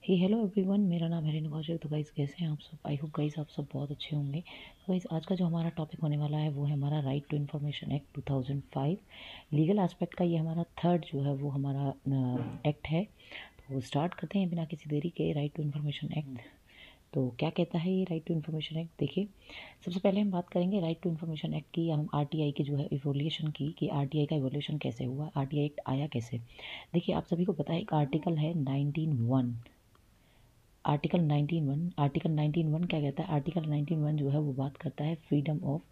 हे hello everyone, मेरा नाम है रेणु कौशिक। तो गाइस कैसे हैं आप सब? आई होप गाइस आप सब बहुत अच्छे होंगे। तो गाइस आज का जो हमारा टॉपिक होने वाला है वो है हमारा Right to Information Act 2005। Legal aspect का ये हमारा थर्ड जो है वो हमारा एक्ट है। तो स्टार्ट करते हैं बिना किसी देरी के। राइट टू इन्फॉर्मेशन एक्ट तो क्या कहता है ये राइट टू इन्फॉर्मेशन एक्ट? देखिए, सबसे पहले हम बात करेंगे राइट टू इन्फॉर्मेशन एक्ट की, हम आरटीआई की जो है इवोल्यूशन की, कि आरटीआई का इवोल्यूशन कैसे हुआ, आरटीआई एक्ट आया कैसे। देखिए, आप सभी को पता है एक आर्टिकल है 19(1). आर्टिकल 19(1) क्या कहता है? आर्टिकल 19(1) जो है वो बात करता है फ्रीडम ऑफ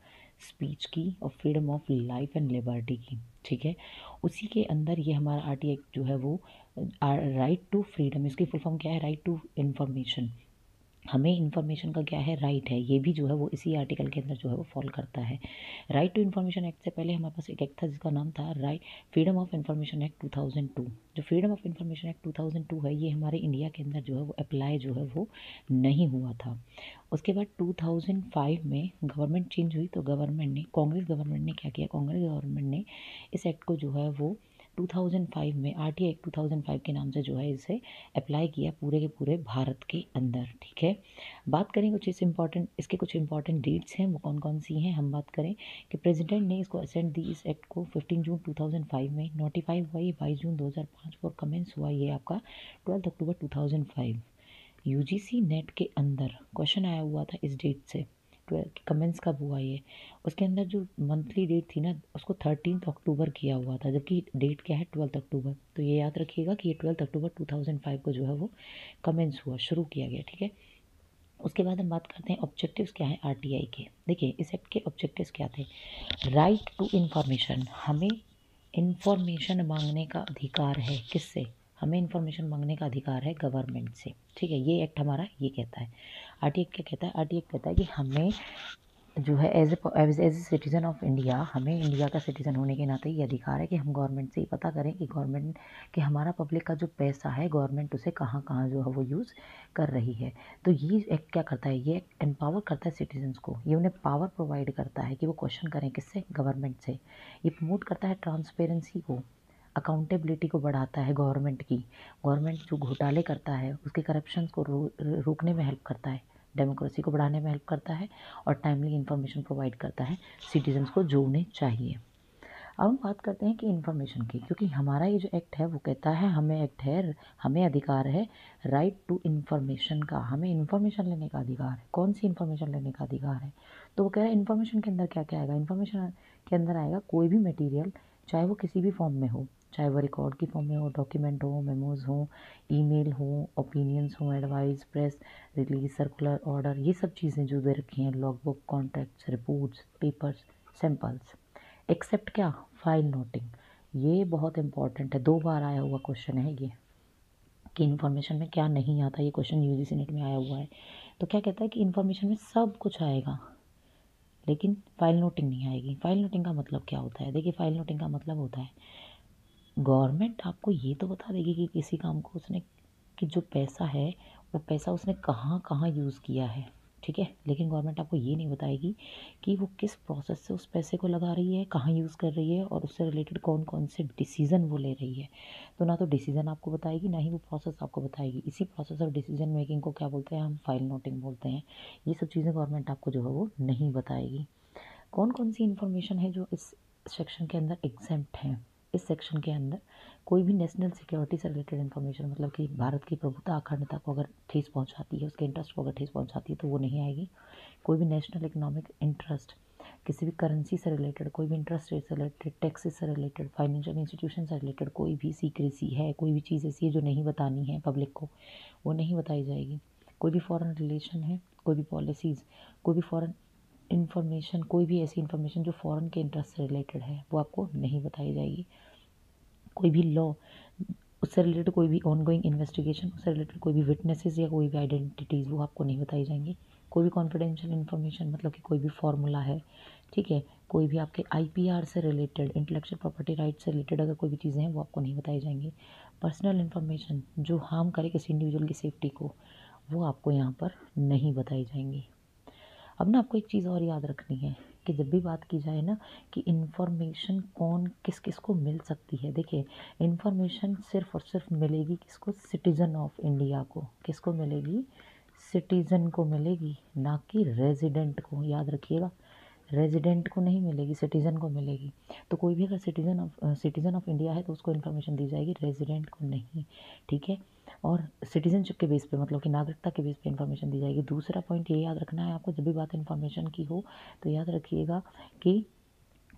स्पीच की और freedom of life and liberty की। ठीक है, उसी के अंदर ये हमारा आरटीआई जो है वो राइट टू फ्रीडम, इसकी फुल फॉर्म क्या है? Right to Information. हमें इन्फॉर्मेशन का क्या है? राइट है। ये भी जो है वो इसी आर्टिकल के अंदर जो है वो फॉल करता है। राइट टू इन्फॉर्मेशन एक्ट से पहले हमारे पास एक एक्ट था जिसका नाम था right freedom of information act 2002। जो फ्रीडम ऑफ इंफॉर्मेशन एक्ट 2002 है, ये हमारे इंडिया के अंदर जो है वो अप्लाई जो है वो नहीं हुआ था। उसके बाद 2005 में गवर्नमेंट चेंज हुई, तो गवर्नमेंट ने, कांग्रेस गवर्नमेंट ने क्या किया? कांग्रेस गवर्नमेंट ने इस एक्ट को जो है वो 2005 में आरटीआई एक्ट 2005 के नाम से जो है इसे अप्लाई किया पूरे के पूरे भारत के अंदर। ठीक है, बात करें कुछ इस इम्पॉर्टेंट, इसके कुछ इंपॉर्टेंट डेट्स हैं, वो कौन कौन सी हैं। हम बात करें कि प्रेसिडेंट ने इसको असेंट दी, इस एक्ट को 15 जून 2005 में। नोटिफाई हुआ ये 22 जून 2005 को। कमेंस हुआ ये आपका 12 अक्टूबर 2005। यूजीसी नेट के अंदर क्वेश्चन आया हुआ था इस डेट से, कमेंस कब हुआ ये। उसके अंदर जो मंथली डेट थी ना, उसको 13 अक्टूबर किया हुआ था, जबकि डेट क्या है? 12 अक्टूबर। तो ये याद रखिएगा कि ये 12 अक्टूबर 2005 को जो है वो कमेंस हुआ, शुरू किया गया। ठीक है, उसके बाद हम बात करते हैं ऑब्जेक्टिव्स क्या है आरटीआई के। देखिए, इस एक्ट के ऑब्जेक्टिव्स क्या थे? राइट टू इंफॉर्मेशन, हमें इंफॉर्मेशन मांगने का अधिकार है। किससे? हमें इंफॉर्मेशन मांगने का अधिकार है गवर्नमेंट से। ठीक है, ये एक्ट हमारा ये कहता है। आरटीआई क्या कहता है? आरटीआई कहता है कि हमें जो है as a citizen of India, हमें इंडिया का सिटीज़न होने के नाते ये अधिकार है कि हम गवर्नमेंट से ही पता करें कि गवर्नमेंट, कि हमारा पब्लिक का जो पैसा है गवर्नमेंट उसे कहाँ कहाँ जो है वो यूज़ कर रही है। तो ये एक्ट क्या करता है? ये एक्ट एम्पावर करता है सिटीजन्स को, ये उन्हें पावर प्रोवाइड करता है कि वो क्वेश्चन करें किससे? गवर्नमेंट से। ये प्रमोट करता है ट्रांसपेरेंसी को, अकाउंटेबिलिटी को बढ़ाता है गवर्नमेंट की। गवर्नमेंट जो घोटाले करता है उसके करप्शन को रोकने में हेल्प करता है, डेमोक्रेसी को बढ़ाने में हेल्प करता है, और टाइमली इन्फॉर्मेशन प्रोवाइड करता है सिटीजन्स को जो उन्हें चाहिए। अब हम बात करते हैं कि इन्फॉर्मेशन की, क्योंकि हमारा ये जो एक्ट है वो कहता है, हमें अधिकार है राइट टू इन्फॉर्मेशन का, हमें इन्फॉर्मेशन लेने का अधिकार है। कौन सी इन्फॉर्मेशन लेने का अधिकार है? तो वो कह रहा है इन्फॉर्मेशन के अंदर क्या क्या आएगा? इन्फॉर्मेशन के अंदर आएगा कोई भी मटेरियल, चाहे वो किसी भी फॉर्म में हो, चाहे वो रिकॉर्ड की फॉर्म में हो, डॉक्यूमेंट हो, मेमोज हो, ईमेल हो, ओपिनियंस हो, advice, press release, circular order, ये सब चीज़ें जो दे रखी हैं, log book, contracts, reports, papers, samples, except क्या? File noting. ये बहुत इंपॉर्टेंट है, 2 बार आया हुआ क्वेश्चन है ये, कि इन्फॉर्मेशन में क्या नहीं आता। ये क्वेश्चन यूजीसी नेट में आया हुआ है। तो क्या कहता है कि इन्फॉर्मेशन में सब कुछ आएगा लेकिन फाइल नोटिंग नहीं आएगी। फाइल नोटिंग का मतलब क्या होता है? देखिए, फाइल नोटिंग का मतलब होता है गवर्नमेंट आपको ये तो बता देगी कि किसी काम को उसने, कि जो पैसा है वो पैसा उसने कहाँ कहाँ यूज़ किया है। ठीक है, लेकिन गवर्नमेंट आपको ये नहीं बताएगी कि वो किस प्रोसेस से उस पैसे को लगा रही है, कहाँ यूज़ कर रही है, और उससे रिलेटेड कौन कौन से डिसीज़न वो ले रही है। तो ना तो डिसीज़न आपको बताएगी, ना ही वो प्रोसेस आपको बताएगी। इसी प्रोसेस और डिसीजन मेकिंग को क्या बोलते हैं? हम फाइल नोटिंग बोलते हैं। ये सब चीज़ें गवर्नमेंट आपको जो है वो नहीं बताएगी। कौन कौन सी इन्फॉर्मेशन है जो इस सेक्शन के अंदर एग्जेम्प्ट हैं? इस सेक्शन के अंदर कोई भी नेशनल सिक्योरिटी से रिलेटेड इन्फॉर्मेशन, मतलब कि भारत की प्रभुता अखंडता को अगर ठेस पहुंचाती है, उसके इंटरेस्ट को अगर ठेस पहुंचाती है, तो वो नहीं आएगी। कोई भी नेशनल इकोनॉमिक इंटरेस्ट, किसी भी करेंसी से रिलेटेड, कोई भी इंटरेस्ट रेट से रिलेटेड, टैक्सेस से रिलेटेड, फाइनेंशियल इंस्टीट्यूशन से रिलेटेड कोई भी सीक्रेसी है, कोई भी चीज़ ऐसी है जो नहीं बतानी है पब्लिक को, वो नहीं बताई जाएगी। कोई भी फॉरेन रिलेशन है, कोई भी पॉलिसीज़, कोई भी फॉरेन इन्फॉर्मेशन, कोई भी ऐसी इन्फॉर्मेशन जो फॉरेन के इंटरेस्ट से रिलेटेड है, वो आपको नहीं बताई जाएगी। कोई भी लॉ, उससे रिलेटेड कोई भी ऑनगोइंग इन्वेस्टिगेशन, उससे रिलेटेड कोई भी विटनेसेस या कोई भी आइडेंटिटीज़, वो आपको नहीं बताई जाएंगी। कोई भी कॉन्फिडेंशियल इन्फॉर्मेशन, मतलब कि कोई भी फार्मूला है, ठीक है, कोई भी आपके आईपीआर से रिलेटेड, इंटेलेक्चुअल प्रॉपर्टी राइट से रिलेटेड अगर कोई भी चीज़ें हैं, वो आपको नहीं बताई जाएंगी। पर्सनल इन्फॉर्मेशन जो हार्म करे किसी इंडिविजुअल की सेफ्टी को, वो आपको यहाँ पर नहीं बताई जाएंगी। अब ना आपको एक चीज़ और याद रखनी है, कि जब भी बात की जाए ना कि इन्फॉर्मेशन कौन किस किस को मिल सकती है, देखिए इन्फॉर्मेशन सिर्फ और सिर्फ मिलेगी किसको, सिटीज़न ऑफ इंडिया को। किसको मिलेगी, सिटीज़न को मिलेगी, ना कि रेजिडेंट को। याद रखिएगा, रेजिडेंट को नहीं मिलेगी, सिटीज़न को मिलेगी। तो कोई भी अगर सिटीज़न ऑफ इंडिया है तो उसको इन्फॉर्मेशन दी जाएगी, रेजिडेंट को नहीं, ठीक है। और सिटीजनशिप के बेस पे, मतलब कि नागरिकता के बेस पे इन्फॉर्मेशन दी जाएगी। दूसरा पॉइंट ये याद रखना है आपको, जब भी बात इन्फॉर्मेशन की हो तो याद रखिएगा कि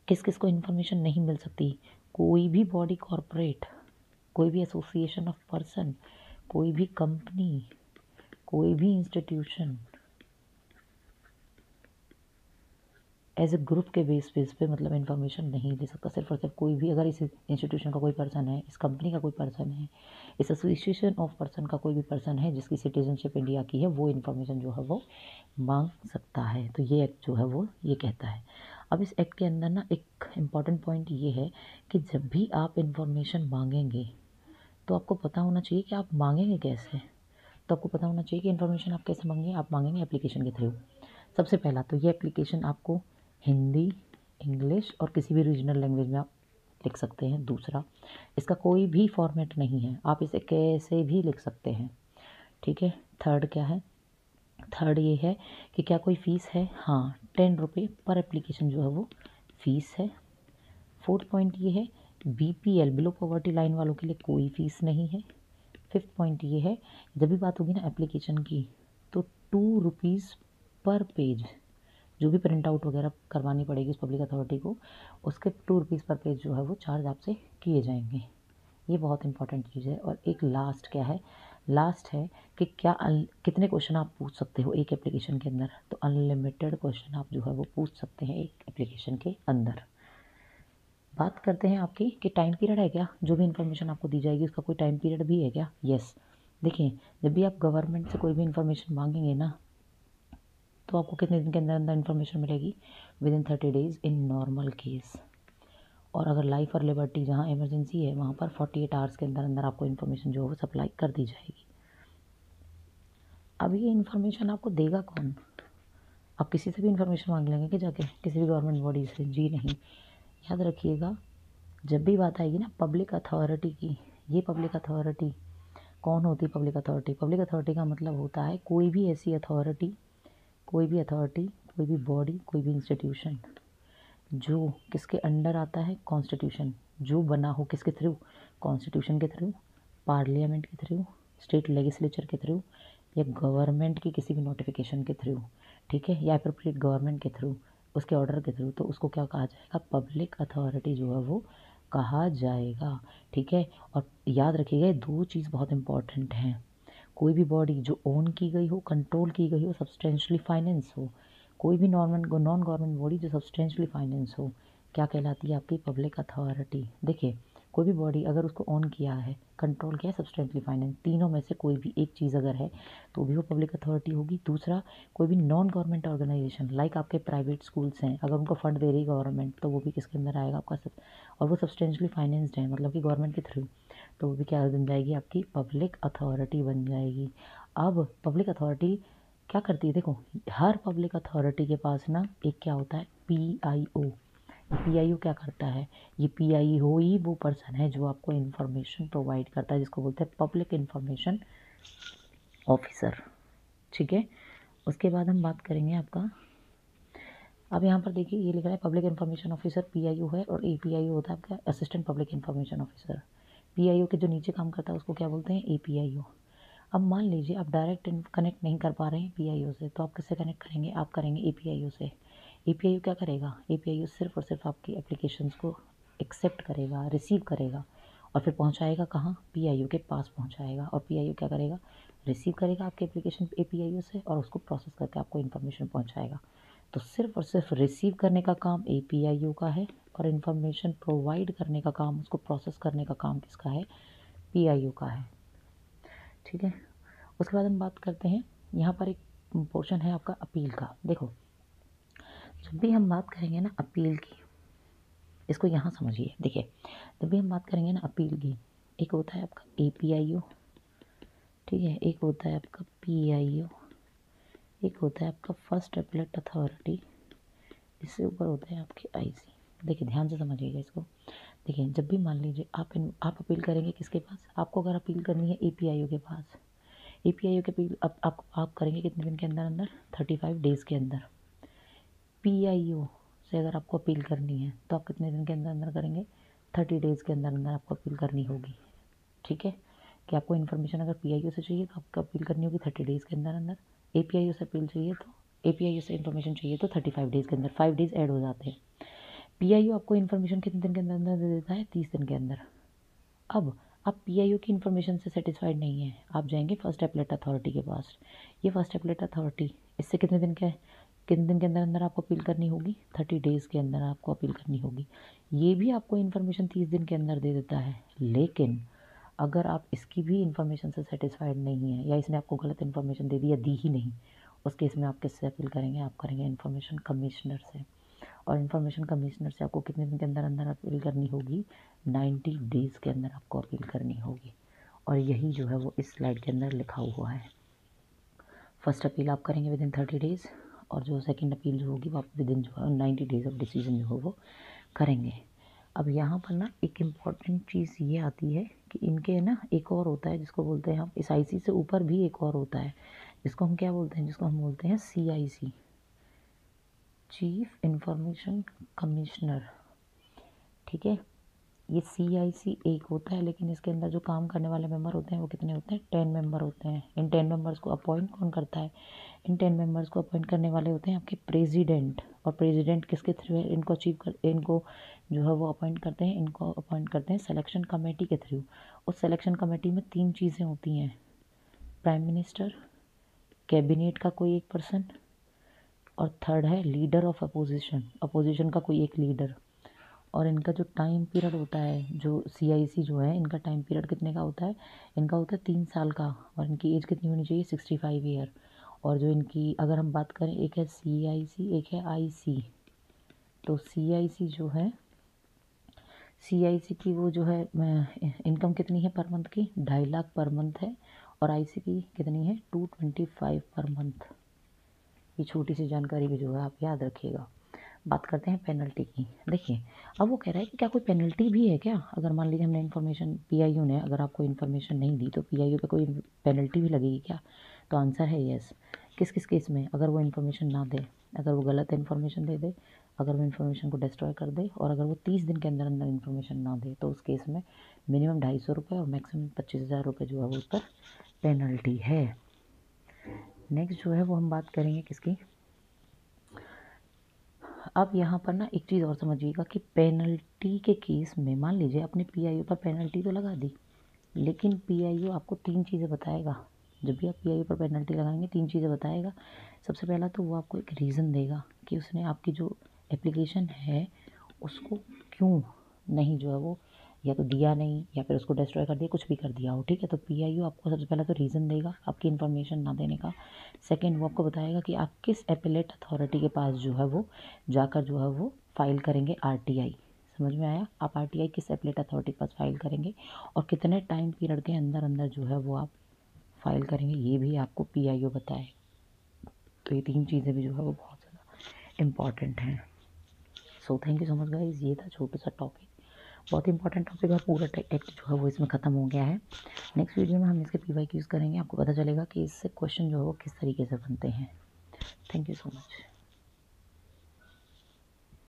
किस किस को इन्फॉर्मेशन नहीं मिल सकती। कोई भी बॉडी कॉरपोरेट, कोई भी एसोसिएशन ऑफ पर्सन, कोई भी कंपनी, कोई भी इंस्टीट्यूशन एज ए ग्रुप के बेस पे मतलब इन्फॉर्मेशन नहीं ले सकता। सिर्फ और सिर्फ कोई भी, अगर इस इंस्टीट्यूशन का कोई पर्सन है, इस कंपनी का कोई पर्सन है, इस एसोसिएशन ऑफ पर्सन का कोई भी पर्सन है जिसकी सिटीजनशिप इंडिया की है, वो इन्फॉर्मेशन जो है वो मांग सकता है। तो ये एक्ट जो है वो ये कहता है। अब इस एक्ट के अंदर ना एक इम्पॉर्टेंट पॉइंट ये है कि जब भी आप इन्फॉर्मेशन मांगेंगे तो आपको पता होना चाहिए कि आप मांगेंगे कैसे। तो आपको पता होना चाहिए कि इन्फॉर्मेशन आप कैसे मांगेंगे। आप मांगेंगे एप्लीकेशन के थ्रू। सबसे पहला तो ये एप्लीकेशन आपको हिंदी, इंग्लिश और किसी भी रीजनल लैंग्वेज में आप लिख सकते हैं। दूसरा, इसका कोई भी फॉर्मेट नहीं है, आप इसे कैसे भी लिख सकते हैं, ठीक है। थर्ड क्या है, थर्ड ये है कि क्या कोई फ़ीस है, हाँ 10 रुपये पर एप्लीकेशन जो है वो फ़ीस है। फोर्थ पॉइंट ये है, BPL बिलो पॉवर्टी लाइन वालों के लिए कोई फ़ीस नहीं है। फिफ्थ पॉइंट ये है, जब भी बात होगी ना एप्लीकेशन की तो 2 रुपीज़ पर पेज, जो भी प्रिंट आउट वगैरह करवानी पड़ेगी उस पब्लिक अथॉरिटी को, उसके 2 रुपीज़ पर पेज जो है वो चार्ज आपसे किए जाएंगे। ये बहुत इंपॉर्टेंट चीज़ है। और एक लास्ट क्या है, लास्ट है कि क्या कितने क्वेश्चन आप पूछ सकते हो एक एप्लीकेशन के अंदर। तो अनलिमिटेड क्वेश्चन आप जो है वो पूछ सकते हैं एक एप्लीकेशन के अंदर। बात करते हैं आपकी कि टाइम पीरियड है क्या, जो भी इन्फॉर्मेशन आपको दी जाएगी उसका कोई टाइम पीरियड भी है क्या। यस, देखिए जब भी आप गवर्नमेंट से कोई भी इन्फॉर्मेशन मांगेंगे ना तो आपको कितने दिन के अंदर अंदर इन्फॉर्मेशन मिलेगी, with in 30 days in normal case. और अगर लाइफ और लिबर्टी जहाँ इमरजेंसी है वहाँ पर 48 आवर्स के अंदर अंदर आपको इन्फॉर्मेशन जो है वो सप्लाई कर दी जाएगी। अब ये इन्फॉर्मेशन आपको देगा कौन, आप किसी से भी इन्फॉर्मेशन मांग लेंगे कि जाके किसी भी गवर्नमेंट बॉडी से, जी नहीं। याद रखिएगा, जब भी बात आएगी ना पब्लिक अथॉरिटी की, ये पब्लिक अथॉरिटी कौन होती है, पब्लिक अथॉरिटी, पब्लिक अथॉरिटी का मतलब होता है कोई भी ऐसी अथॉरिटी, कोई भी अथॉरिटी, कोई भी बॉडी, कोई भी इंस्टीट्यूशन जो किसके अंडर आता है, कॉन्स्टिट्यूशन, जो बना हो किसके थ्रू, कॉन्स्टिट्यूशन के थ्रू, पार्लियामेंट के थ्रू, स्टेट लेजिस्लेचर के थ्रू, या गवर्नमेंट की किसी भी नोटिफिकेशन के थ्रू, ठीक है, या अप्रोप्रिएट गवर्नमेंट के थ्रू, उसके ऑर्डर के थ्रू, तो उसको क्या कहा जाएगा, पब्लिक अथॉरिटी जो है वो कहा जाएगा, ठीक है। और याद रखिएगा दो चीज़ बहुत इंपॉर्टेंट हैं, कोई भी बॉडी जो ओन की गई हो, कंट्रोल की गई हो, सब्सटेंशियली फाइनेंस हो, कोई भी नॉन गवर्नमेंट बॉडी जो सब्सटेंशियली फाइनेंस हो, क्या कहलाती है, आपकी पब्लिक अथॉरिटी। देखिए कोई भी बॉडी अगर उसको ऑन किया है, कंट्रोल किया है, सब्सटेंशियली फाइनेंस, तीनों में से कोई भी एक चीज़ अगर है तो भी वो पब्लिक अथॉरिटी होगी। दूसरा, कोई भी नॉन गवर्नमेंट ऑर्गेनाइजेशन लाइक आपके प्राइवेट स्कूल्स हैं, अगर उनको फंड दे रही है गवर्नमेंट तो वो भी किसके अंदर आएगा, आपका और वो सब्सटेंशियली फाइनेंस्ड है मतलब कि गवर्नमेंट के थ्रू, तो वो भी क्या बन जाएगी, आपकी पब्लिक अथॉरिटी बन जाएगी। अब पब्लिक अथॉरिटी क्या करती है, देखो हर पब्लिक अथॉरिटी के पास ना एक क्या होता है, PIO। PIO क्या करता है, ये PIO ही वो पर्सन है जो आपको इन्फॉर्मेशन प्रोवाइड करता है, जिसको बोलते हैं पब्लिक इन्फॉर्मेशन ऑफिसर, ठीक है। उसके बाद हम बात करेंगे आपका, अब यहाँ पर देखिए ये लिखा है पब्लिक इन्फॉर्मेशन ऑफिसर PIO है, और APIO होता है आपका assistant public information officer. PIO के जो नीचे काम करता है उसको क्या बोलते हैं, APIO। अब मान लीजिए आप डायरेक्ट कनेक्ट नहीं कर पा रहे हैं PIO से, तो आप किससे कनेक्ट करेंगे, आप करेंगे APIO से। APIO क्या करेगा, APIO सिर्फ और सिर्फ आपकी एप्लीकेशंस को एक्सेप्ट करेगा, रिसीव करेगा और फिर पहुंचाएगा कहाँ, PIO के पास पहुंचाएगा। और PIO क्या करेगा, रिसीव करेगा आपके एप्लीकेशन APIO से और उसको प्रोसेस करके आपको इन्फॉर्मेशन पहुंचाएगा। तो सिर्फ और सिर्फ रिसीव करने का काम APIO का है और इन्फॉर्मेशन प्रोवाइड करने का काम, उसको प्रोसेस करने का काम किसका है, PIO का है, ठीक है। उसके बाद हम बात करते हैं, यहाँ पर एक पोर्शन है आपका अपील का। देखो जब भी हम बात करेंगे ना अपील की, इसको यहाँ समझिए, देखिए जब भी हम बात करेंगे ना अपील की, एक होता है आपका APIO, ठीक है, एक होता है आपका PIO, एक होता है आपका फर्स्ट एपेलेट अथॉरिटी, इससे ऊपर होते हैं आपके आईसी। देखिए ध्यान से समझिएगा इसको। देखिए जब भी मान लीजिए आप अपील करेंगे किसके पास, आपको अगर अपील करनी है एपीआईओ के पास, एपीआईओ के अपील आप करेंगे कितने दिन के अंदर अंदर, 35 डेज़ के अंदर। पीआईओ से अगर आपको अपील करनी है तो आप कितने दिन के अंदर अंदर करेंगे, 30 डेज़ के अंदर अंदर आपको अपील करनी होगी। ठीक है, कि आपको इन्फॉर्मेशन अगर पीआईओ से चाहिए तो आपको अपील करनी होगी 30 डेज़ के अंदर अंदर। एपीआईओ से अपील चाहिए तो एपीआईओ से इन्फॉर्मेशन चाहिए तो 35 डेज़ के अंदर, 5 डेज़ ऐड हो जाते हैं। पीआईओ आपको इन्फॉर्मेशन कितने दिन के अंदर अंदर दे देता है, 30 दिन के अंदर। अब आप पीआईओ की इन्फॉर्मेशन से सेटिस्फाइड नहीं है, आप जाएंगे फर्स्ट एपलेट अथॉरिटी के पास। ये फर्स्ट एपलेट अथॉरिटी इससे कितने दिन के अंदर अंदर आपको अपील करनी होगी, 30 डेज़ के अंदर आपको अपील करनी होगी। ये भी आपको इन्फॉर्मेशन 30 दिन के अंदर दे देता है। लेकिन अगर आप इसकी भी इन्फॉर्मेशन से सेटिस्फाइड नहीं है या इसने आपको गलत इन्फॉर्मेशन दे दी या दी ही नहीं, उस केस में आप किससे अपील करेंगे, आप करेंगे इन्फॉर्मेशन कमिश्नर से। और इन्फॉर्मेशन कमिश्नर से आपको कितने दिन के अंदर अंदर अपील करनी होगी, 90 डेज़ के अंदर आपको अपील करनी होगी। और यही जो है वो इस स्लाइड के अंदर लिखा हुआ है। फर्स्ट अपील आप करेंगे विद इन 30 डेज़, और जो सेकंड अपील जो होगी वो आप विद इन जो है 90 डेज़ ऑफ डिसीजन जो हो वो करेंगे। अब यहाँ पर ना एक इम्पॉर्टेंट चीज़ ये आती है कि इनके ना एक और होता है जिसको बोलते हैं हम, इस आईसी से ऊपर भी एक और होता है जिसको हम क्या बोलते हैं, जिसको हम बोलते हैं सीआईसी, चीफ इंफॉर्मेशन कमिश्नर। ठीक है, ये सीआईसी एक होता है, लेकिन इसके अंदर जो काम करने वाले मेंबर होते हैं वो कितने होते हैं, 10 मेंबर होते हैं। इन 10 मेंबर्स को अपॉइंट कौन करता है, इन 10 मेंबर्स को अपॉइंट करने वाले होते हैं आपके प्रेसिडेंट। और प्रेसिडेंट किसके थ्रू है, इनको जो है वो अपॉइंट करते हैं, इनको अपॉइंट करते हैं सिलेक्शन कमेटी के थ्रू। उस सिलेक्शन कमेटी में 3 चीज़ें होती हैं, प्राइम मिनिस्टर, कैबिनेट का कोई एक पर्सन, और थर्ड है लीडर ऑफ अपोजिशन का कोई एक लीडर। और इनका जो टाइम पीरियड होता है, जो सीआईसी जो है इनका टाइम पीरियड कितने का होता है, इनका होता है 3 साल का। और इनकी एज कितनी होनी चाहिए, 65 ईयर। और जो इनकी अगर हम बात करें, एक है सीआईसी एक है आईसी। तो सीआईसी जो है, सीआईसी की वो जो है इनकम कितनी है पर मंथ की, 2.5 लाख पर मंथ है। और आईसी की कितनी है, 225 पर मंथ। ये छोटी सी जानकारी भी जो है आप याद रखिएगा। बात करते हैं पेनल्टी की। देखिए अब वो कह रहा है कि क्या कोई पेनल्टी भी है क्या, अगर मान लीजिए हमने इन्फॉर्मेशन, पीआईओ ने अगर आपको इन्फॉर्मेशन नहीं दी तो पीआईओ पे कोई पेनल्टी भी लगेगी क्या। तो आंसर है यस। किस किस केस में, अगर वो इन्फॉर्मेशन ना दे, अगर वो गलत इन्फॉर्मेशन दे दे, अगर वो इन्फॉर्मेशन को डिस्ट्रॉय कर दे, और अगर वो 30 दिन के अंदर अंदर इन्फॉर्मेशन ना दे, तो उस केस में मिनिमम 250 रुपये और मैक्सिमम 25,000 रुपये जो है वो उस पर पेनल्टी है। नेक्स्ट जो है वो हम बात करेंगे किसकी। अब यहाँ पर ना एक चीज़ और समझिएगा कि पेनल्टी के केस में मान लीजिए अपने पीआईओ पर पेनल्टी तो लगा दी, लेकिन पीआईओ आपको 3 चीज़ें बताएगा। जब भी आप पीआईओ पर पेनल्टी लगाएंगे 3 चीज़ें बताएगा। सबसे पहला तो वो आपको एक रीज़न देगा कि उसने आपकी जो एप्लीकेशन है उसको क्यों नहीं जो है वो या तो दिया नहीं, या फिर उसको डिस्ट्रॉय कर दिया, कुछ भी कर दिया हो। ठीक है, तो पीआईओ आपको सबसे पहला तो रीज़न देगा आपकी इन्फॉर्मेशन ना देने का। सेकंड, वो आपको बताएगा कि आप किस एपेलेट अथॉरिटी के पास जो है वो जाकर जो है वो फाइल करेंगे आरटीआई। समझ में आया, आप आरटीआई किस एपेलेट अथॉरिटी के पास फाइल करेंगे और कितने टाइम पीरियड के अंदर अंदर जो है वो आप फाइल करेंगे, ये भी आपको पीआईओ बताए। तो ये 3 चीज़ें भी जो है वो बहुत ज़्यादा इम्पॉर्टेंट हैं। So thank you so much guys, ये था छोटा सा टॉपिक, बहुत इंपॉर्टेंट टॉपिक है। पूरा टेक्स्ट जो है वो इसमें ख़त्म हो गया है। नेक्स्ट वीडियो में हम इसके पीवाईक्यूज़ करेंगे, आपको पता चलेगा कि इससे क्वेश्चन जो है वो किस तरीके से बनते हैं। Thank you so much.